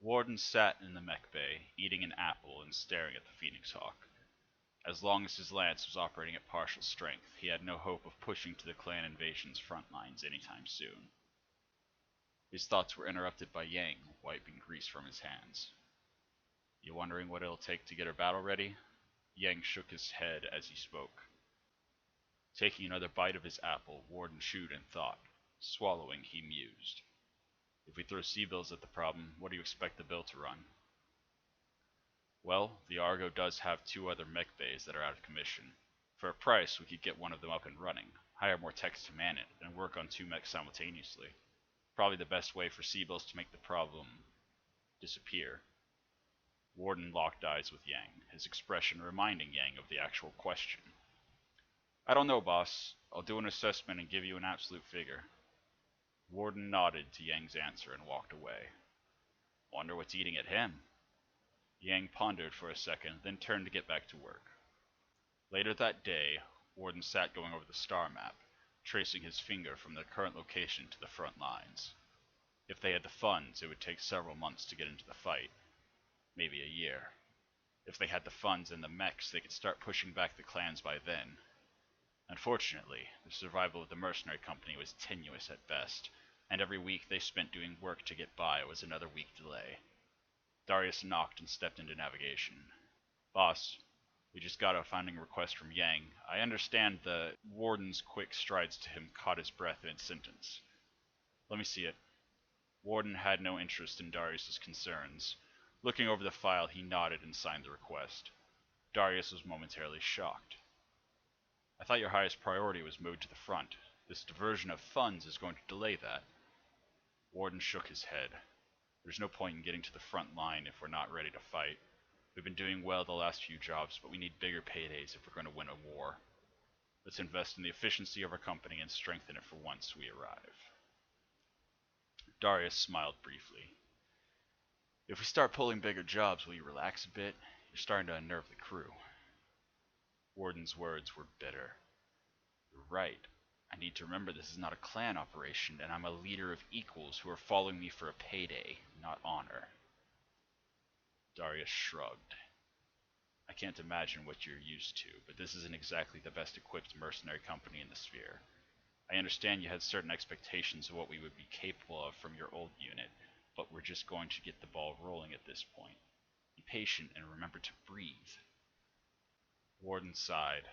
Warden sat in the mech bay, eating an apple and staring at the Phoenix Hawk. As long as his lance was operating at partial strength, he had no hope of pushing to the clan invasion's front lines anytime soon. His thoughts were interrupted by Yang, wiping grease from his hands. "You wondering what it'll take to get our battle ready?" Yang shook his head as he spoke. Taking another bite of his apple, Warden chewed and thought. Swallowing, he mused. "If we throw C-bills at the problem, what do you expect the bill to run?" "Well, the Argo does have 2 other mech bays that are out of commission. For a price, we could get one of them up and running, hire more techs to man it, and work on 2 mechs simultaneously. Probably the best way for C-bills to make the problem disappear." Warden locked eyes with Yang, his expression reminding Yang of the actual question. "I don't know, boss. I'll do an assessment and give you an absolute figure." Warden nodded to Yang's answer and walked away. "Wonder what's eating at him?" Yang pondered for a second, then turned to get back to work. Later that day, Warden sat going over the star map, tracing his finger from the current location to the front lines. If they had the funds, it would take several months to get into the fight. Maybe a year. If they had the funds and the mechs, they could start pushing back the clans by then. Unfortunately, the survival of the mercenary company was tenuous at best, and every week they spent doing work to get by was another week delay. Darius knocked and stepped into navigation. "Boss, we just got a founding request from Yang. I understand the Warden's quick strides to him caught his breath mid-sentence." "Let me see it." Warden had no interest in Darius's concerns. Looking over the file, he nodded and signed the request. Darius was momentarily shocked. "I thought your highest priority was moved to the front. This diversion of funds is going to delay that." Warden shook his head. "There's no point in getting to the front line if we're not ready to fight. We've been doing well the last few jobs, but we need bigger paydays if we're going to win a war. Let's invest in the efficiency of our company and strengthen it for once we arrive." Darius smiled briefly. "If we start pulling bigger jobs, will you relax a bit? You're starting to unnerve the crew." Warden's words were bitter. "You're right. I need to remember this is not a clan operation, and I'm a leader of equals who are following me for a payday, not honor." Darius shrugged. "I can't imagine what you're used to, but this isn't exactly the best equipped mercenary company in the sphere. I understand you had certain expectations of what we would be capable of from your old unit, but we're just going to get the ball rolling at this point. Be patient and remember to breathe." Warden sighed.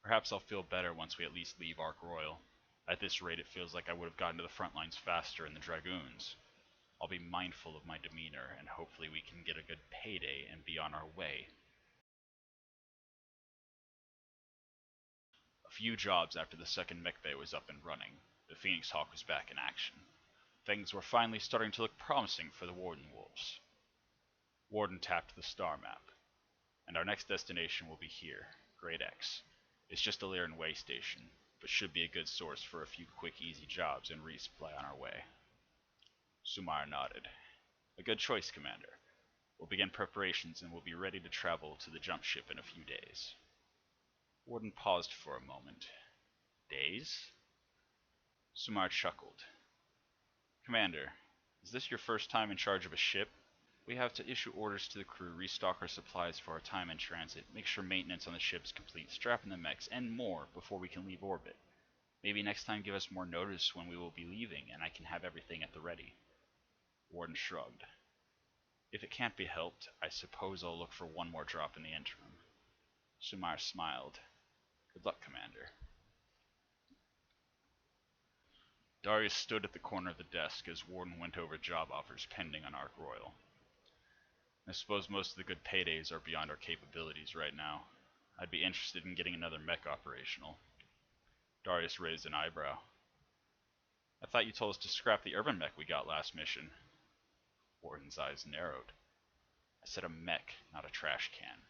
"Perhaps I'll feel better once we at least leave Ark Royal. At this rate, it feels like I would have gotten to the front lines faster in the Dragoons. I'll be mindful of my demeanor, and hopefully we can get a good payday and be on our way." A few jobs after the second mech bay was up and running, the Phoenix Hawk was back in action. Things were finally starting to look promising for the Warden Wolves. Warden tapped the star map. "And our next destination will be here, Grade X. It's just a Lyran way station, but should be a good source for a few quick easy jobs and resupply on our way." Sumar nodded. "A good choice, Commander. We'll begin preparations and we'll be ready to travel to the jump ship in a few days." Warden paused for a moment. "Days?" Sumar chuckled. "Commander, is this your first time in charge of a ship? We have to issue orders to the crew, restock our supplies for our time in transit, make sure maintenance on the ship is complete, strap in the mechs, and more before we can leave orbit. Maybe next time give us more notice when we will be leaving, and I can have everything at the ready." Warden shrugged. "If it can't be helped, I suppose I'll look for one more drop in the interim." Sumar smiled. "Good luck, Commander." Darius stood at the corner of the desk as Warden went over job offers pending on Ark Royal. "I suppose most of the good paydays are beyond our capabilities right now. I'd be interested in getting another mech operational." Darius raised an eyebrow. "I thought you told us to scrap the urban mech we got last mission." Warden's eyes narrowed. "I said a mech, not a trash can."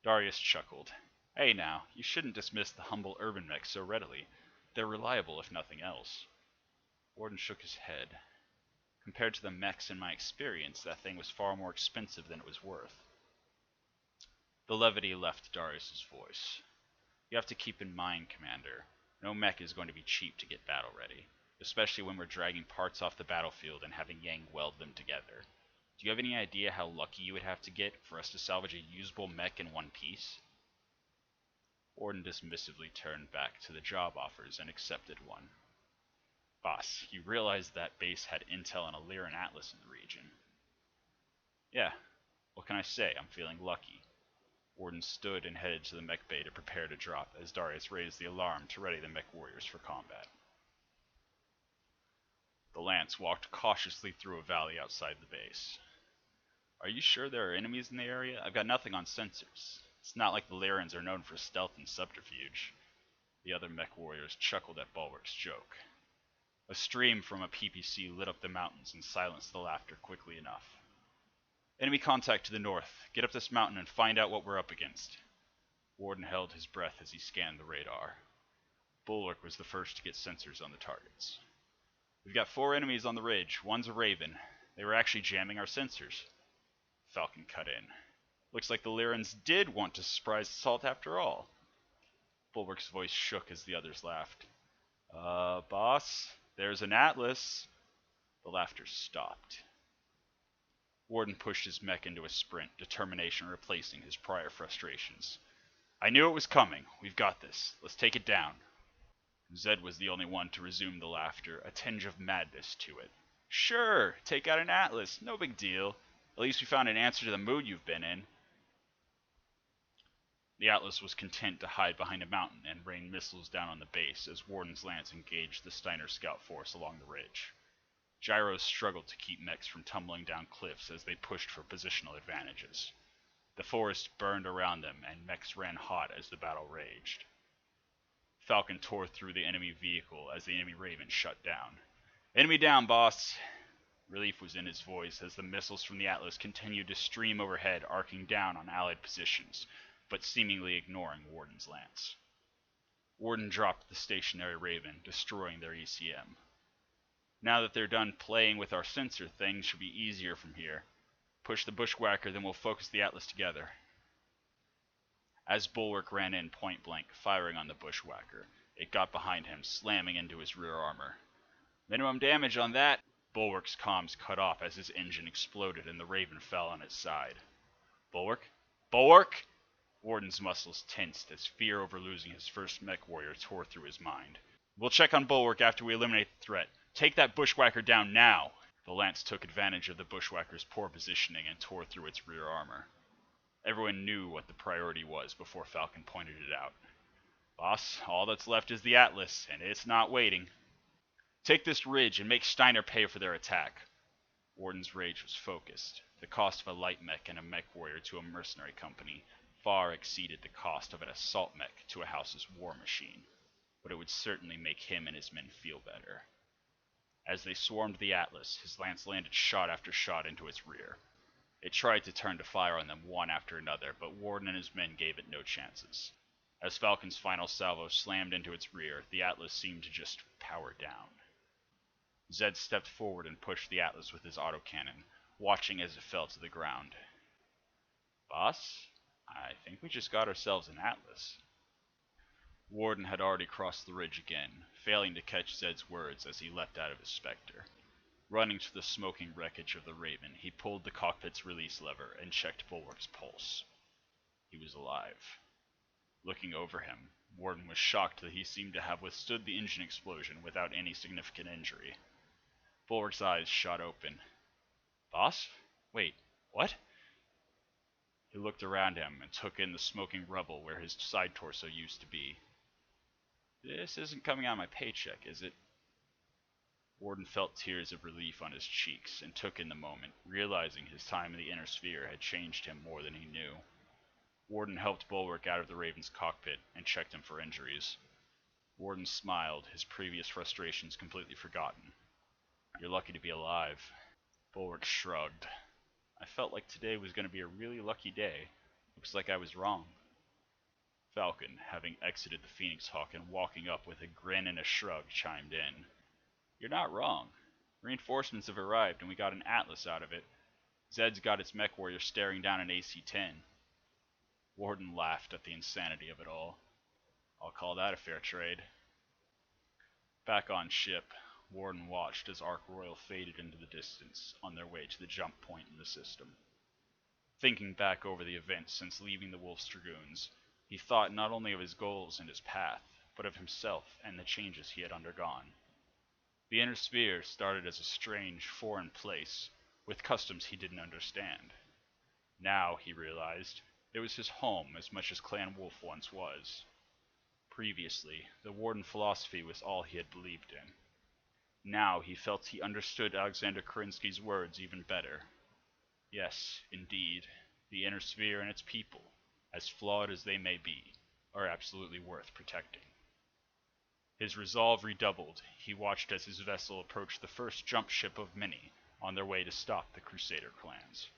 Darius chuckled. "Hey now, you shouldn't dismiss the humble urban mechs so readily. They're reliable if nothing else." Warden shook his head. "Compared to the mechs in my experience, that thing was far more expensive than it was worth." The levity left Darius's voice. "You have to keep in mind, Commander, no mech is going to be cheap to get battle ready. especially when we're dragging parts off the battlefield and having Yang weld them together. Do you have any idea how lucky you would have to get for us to salvage a usable mech in one piece? Warden dismissively turned back to the job offers and accepted one. Boss, you realize that base had intel on a Lyran Atlas in the region. Yeah, what can I say? I'm feeling lucky. Warden stood and headed to the mech bay to prepare to drop as Darius raised the alarm to ready the mech warriors for combat. The Lance walked cautiously through a valley outside the base. Are you sure there are enemies in the area? I've got nothing on sensors. It's not like the Lyrans are known for stealth and subterfuge. The other mech warriors chuckled at Bulwark's joke. A stream from a PPC lit up the mountains and silenced the laughter quickly enough. Enemy contact to the north. Get up this mountain and find out what we're up against. Warden held his breath as he scanned the radar. Bulwark was the first to get sensors on the targets. We've got 4 enemies on the ridge. One's a Raven. They were actually jamming our sensors. Falcon cut in. Looks like the Lyrans did want to surprise assault after all. Bulwark's voice shook as the others laughed. Boss, there's an Atlas. The laughter stopped. Warden pushed his mech into a sprint, determination replacing his prior frustrations. I knew it was coming. We've got this. Let's take it down. Zed was the only one to resume the laughter, a tinge of madness to it. Sure, take out an Atlas. No big deal. At least we found an answer to the mood you've been in. The Atlas was content to hide behind a mountain and rain missiles down on the base as Warden's lance engaged the Steiner scout force along the ridge. Gyros struggled to keep mechs from tumbling down cliffs as they pushed for positional advantages. The forest burned around them, and mechs ran hot as the battle raged. Falcon tore through the enemy vehicle as the enemy Raven shut down. Enemy down, boss! Relief was in his voice as the missiles from the Atlas continued to stream overhead, arcing down on Allied positions, but seemingly ignoring Warden's lance. Warden dropped the stationary Raven, destroying their ECM. Now that they're done playing with our sensor, things should be easier from here. Push the bushwhacker, then we'll focus the Atlas together. As Bulwark ran in point blank, firing on the bushwhacker, it got behind him, slamming into his rear armor. Minimum damage on that! Bulwark's comms cut off as his engine exploded and the Raven fell on its side. Bulwark? Bulwark! Warden's muscles tensed as fear over losing his first mech warrior tore through his mind. We'll check on Bulwark after we eliminate the threat. Take that bushwhacker down now! The Lance took advantage of the bushwhacker's poor positioning and tore through its rear armor. Everyone knew what the priority was before Falcon pointed it out. Boss, all that's left is the Atlas, and it's not waiting. Take this ridge and make Steiner pay for their attack. Warden's rage was focused. The cost of a light mech and a mech warrior to a mercenary company far exceeded the cost of an assault mech to a house's war machine, but it would certainly make him and his men feel better. As they swarmed the Atlas, his lance landed shot after shot into its rear. It tried to turn to fire on them one after another, but Warden and his men gave it no chances. As Falcon's final salvo slammed into its rear, the Atlas seemed to just power down. Zed stepped forward and pushed the Atlas with his autocannon, watching as it fell to the ground. Boss, I think we just got ourselves an Atlas. Warden had already crossed the ridge again, failing to catch Zed's words as he leapt out of his Spectre. Running to the smoking wreckage of the Raven, he pulled the cockpit's release lever and checked Bulwark's pulse. He was alive. Looking over him, Warden was shocked that he seemed to have withstood the engine explosion without any significant injury. Bulwark's eyes shot open. Boss? Wait, what? He looked around him and took in the smoking rubble where his side torso used to be. This isn't coming out of my paycheck, is it? Warden felt tears of relief on his cheeks and took in the moment, realizing his time in the inner sphere had changed him more than he knew. Warden helped Bulwark out of the Raven's cockpit and checked him for injuries. Warden smiled, his previous frustrations completely forgotten. You're lucky to be alive. Bulwark shrugged. I felt like today was going to be a really lucky day. Looks like I was wrong. Falcon, having exited the Phoenix Hawk and walking up with a grin and a shrug, chimed in. You're not wrong. Reinforcements have arrived and we got an Atlas out of it. Zed's got its mech warrior staring down an AC-10. Warden laughed at the insanity of it all. I'll call that a fair trade. Back on ship, Warden watched as Ark Royal faded into the distance on their way to the jump point in the system. Thinking back over the events since leaving the Wolf's Dragoons, he thought not only of his goals and his path, but of himself and the changes he had undergone. The Inner Sphere started as a strange, foreign place, with customs he didn't understand. Now, he realized, it was his home as much as Clan Wolf once was. Previously, the Warden philosophy was all he had believed in. Now he felt he understood Alexander Kerensky's words even better. Yes, indeed, the Inner Sphere and its people, as flawed as they may be, are absolutely worth protecting. His resolve redoubled. He watched as his vessel approached the first jump ship of many on their way to stop the Crusader clans.